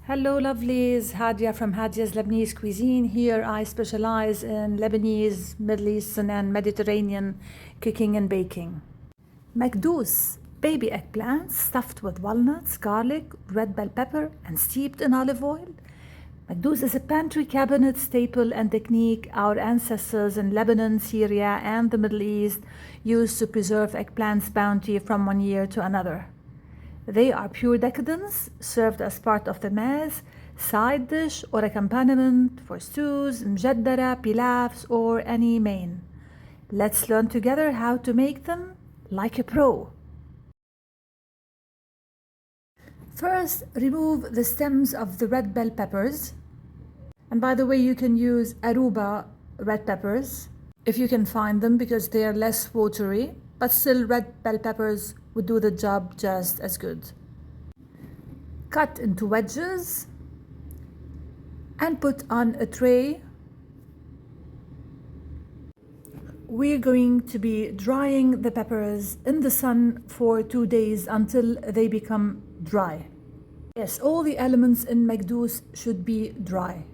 Hello lovelies, Hadia from Hadia's Lebanese Cuisine. Here I specialize in Lebanese, Middle Eastern and Mediterranean cooking and baking. Makdous, baby eggplants stuffed with walnuts, garlic, red bell pepper and steeped in olive oil. Makdous is a pantry cabinet staple and technique our ancestors in Lebanon, Syria and the Middle East used to preserve eggplant's bounty from one year to another. They are pure decadence, served as part of the mezze, side dish or accompaniment for stews, mujadaras, pilafs or any main. Let's learn together how to make them like a pro. First, remove the stems of the red bell peppers. And by the way, you can use Aruba red peppers if you can find them because they are less watery, but still red bell peppers would do the job just as good. Cut into wedges and put on a tray. We're going to be drying the peppers in the sun for 2 days until they become dry. Yes, all the elements in Makdous should be dry.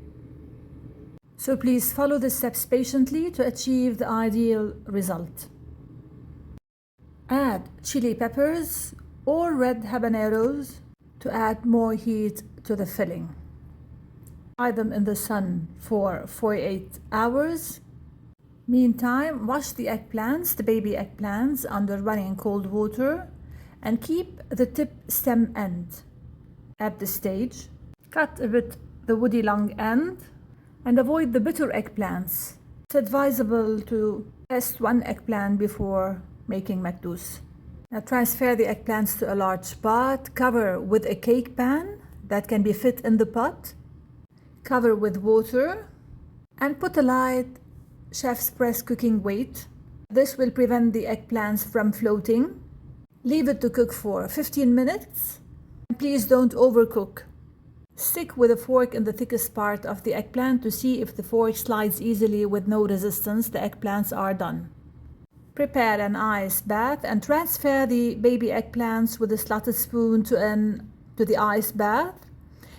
So please follow the steps patiently to achieve the ideal result. Add chili peppers or red habaneros to add more heat to the filling. Dry them in the sun for 48 hours. Meantime, wash the eggplants, the baby eggplants, under running cold water and keep the tip stem end. At this stage, cut a bit the woody long end and avoid the bitter eggplants. It's advisable to test one eggplant before making Makdous. Now transfer the eggplants to a large pot, cover with a cake pan that can be fit in the pot, cover with water and put a light chef's press cooking weight. This will prevent the eggplants from floating. Leave it to cook for 15 minutes. And please don't overcook. Stick with a fork in the thickest part of the eggplant to see if the fork slides easily with no resistance. The eggplants are done. Prepare an ice bath and transfer the baby eggplants with a slotted spoon to the ice bath.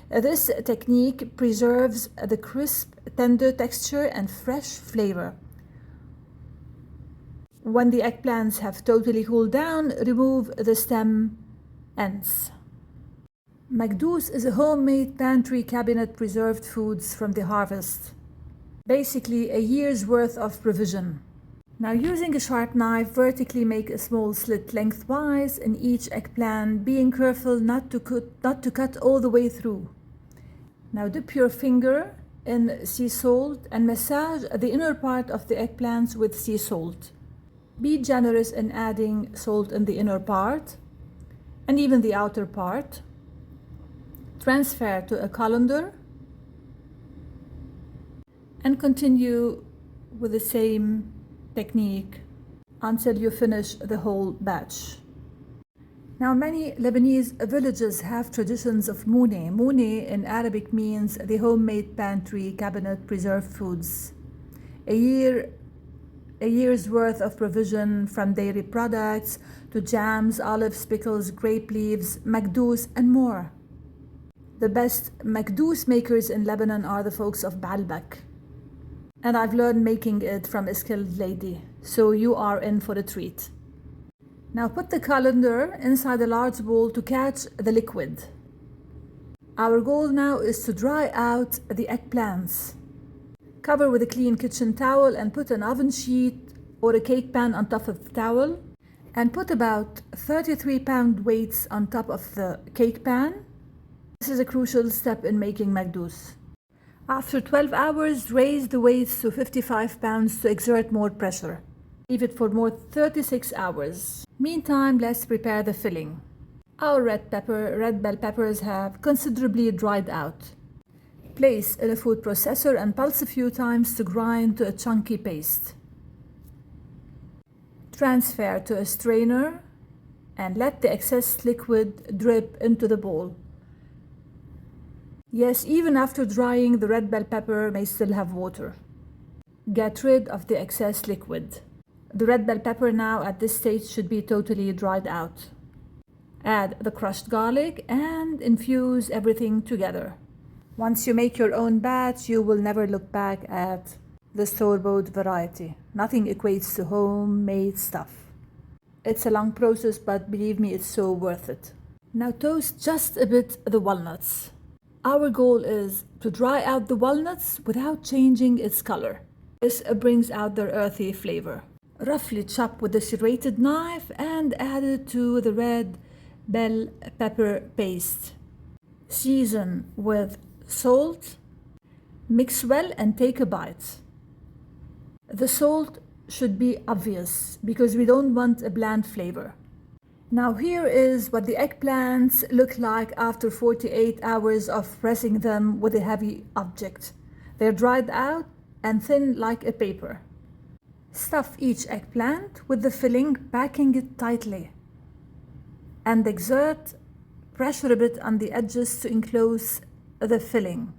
This technique preserves the crisp, tender texture and fresh flavor. When the eggplants have totally cooled down, remove the stem ends. Makdous is a homemade pantry cabinet preserved foods from the harvest. Basically a year's worth of provision. Now using a sharp knife, vertically make a small slit lengthwise in each eggplant, being careful not to cut all the way through. Now dip your finger in sea salt and massage the inner part of the eggplants with sea salt. Be generous in adding salt in the inner part and even the outer part. Transfer to a colander and continue with the same technique until you finish the whole batch. Now many Lebanese villages have traditions of mouneh. Mouneh in Arabic means the homemade pantry cabinet preserved foods. A year's worth of provision, from dairy products to jams, olives, pickles, grape leaves, Makdous and more. The best Makdous makers in Lebanon are the folks of Baalbak. And I've learned making it from a skilled lady, so you are in for a treat. Now put the colander inside a large bowl to catch the liquid. Our goal now is to dry out the eggplants. Cover with a clean kitchen towel and put an oven sheet or a cake pan on top of the towel and put about 33-pound weights on top of the cake pan. This is a crucial step in making Makdous. After 12 hours, raise the weights to 55 pounds to exert more pressure. Leave it for more 36 hours. Meantime, let's prepare the filling. Our red bell peppers have considerably dried out. Place in a food processor and pulse a few times to grind to a chunky paste. Transfer to a strainer and let the excess liquid drip into the bowl. Yes, even after drying, the red bell pepper may still have water. Get rid of the excess liquid. The red bell pepper now at this stage should be totally dried out. Add the crushed garlic and infuse everything together. Once you make your own batch, you will never look back at the store-bought variety. Nothing equates to homemade stuff. It's a long process, but believe me, it's so worth it. Now toast just a bit the walnuts. Our goal is to dry out the walnuts without changing its color. This brings out their earthy flavor. Roughly chop with a serrated knife and add it to the red bell pepper paste. Season with salt. Mix well and take a bite. The salt should be obvious because we don't want a bland flavor. Now here is what the eggplants look like after 48 hours of pressing them with a heavy object. They're dried out and thin like a paper. Stuff each eggplant with the filling, packing it tightly. And exert pressure a bit on the edges to enclose the filling.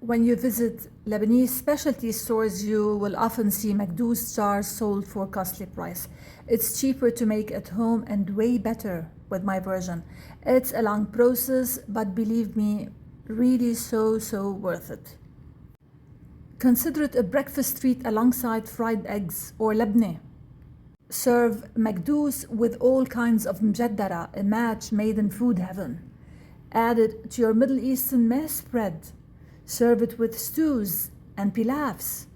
When you visit Lebanese specialty stores, you will often see Makdous jars sold for costly price. It's cheaper to make at home and way better with my version. It's a long process, but believe me, really so worth it. Consider it a breakfast treat alongside fried eggs or labneh. Serve Makdous with all kinds of mujadaras, a match made in food heaven. Add it to your Middle Eastern mezze spread. Serve it with stews and pilafs,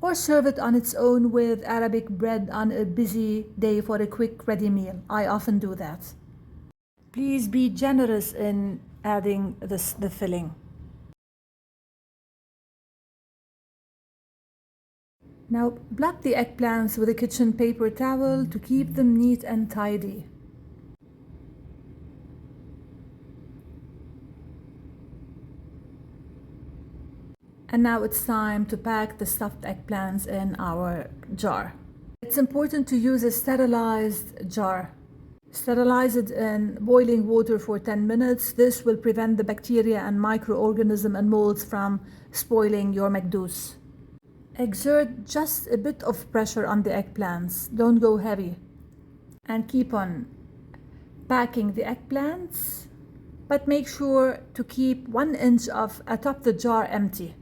or serve it on its own with Arabic bread on a busy day for a quick ready meal. I often do that. Please be generous in adding the filling. Now blot the eggplants with a kitchen paper towel to keep them neat and tidy. And now it's time to pack the stuffed eggplants in our jar. It's important to use a sterilized jar. Sterilize it in boiling water for 10 minutes. This will prevent the bacteria and microorganisms and molds from spoiling your magdus. Exert just a bit of pressure on the eggplants. Don't go heavy. And keep on packing the eggplants, but make sure to keep 1 inch of atop the jar empty.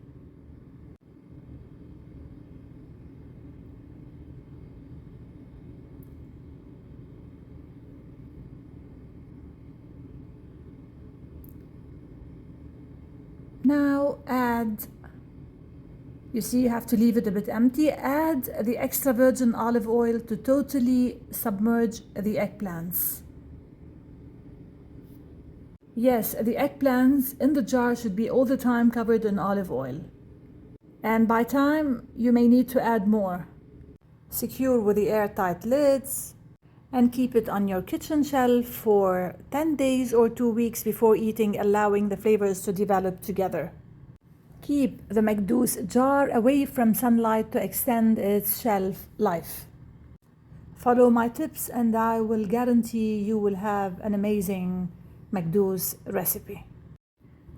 Now add, you see you have to leave it a bit empty, add the extra virgin olive oil to totally submerge the eggplants. Yes, the eggplants in the jar should be all the time covered in olive oil. And by time you may need to add more. Secure with the airtight lids and keep it on your kitchen shelf for 10 days or 2 weeks before eating, allowing the flavors to develop together. Keep the Makdous jar away from sunlight to extend its shelf life. Follow my tips and I will guarantee you will have an amazing Makdous recipe.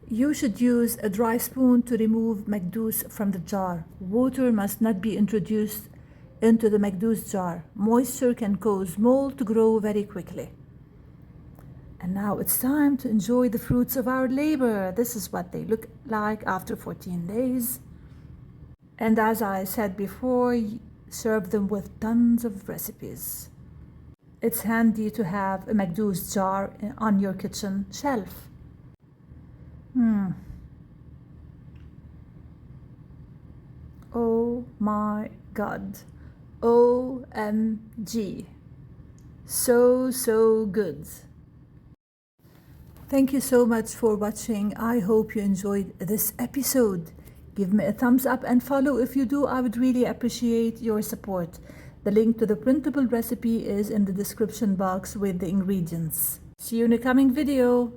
You should use a dry spoon to remove Makdous from the jar. Water must not be introduced into the Makdous jar. Moisture can cause mold to grow very quickly. And now it's time to enjoy the fruits of our labor. This is what they look like after 14 days. And as I said before, serve them with tons of recipes. It's handy to have a Makdous jar on your kitchen shelf. Oh my God. OMG. So good. Thank you so much for watching. I hope you enjoyed this episode. Give me a thumbs up and follow if you do. I would really appreciate your support. The link to the printable recipe is in the description box with the ingredients. See you in a coming video.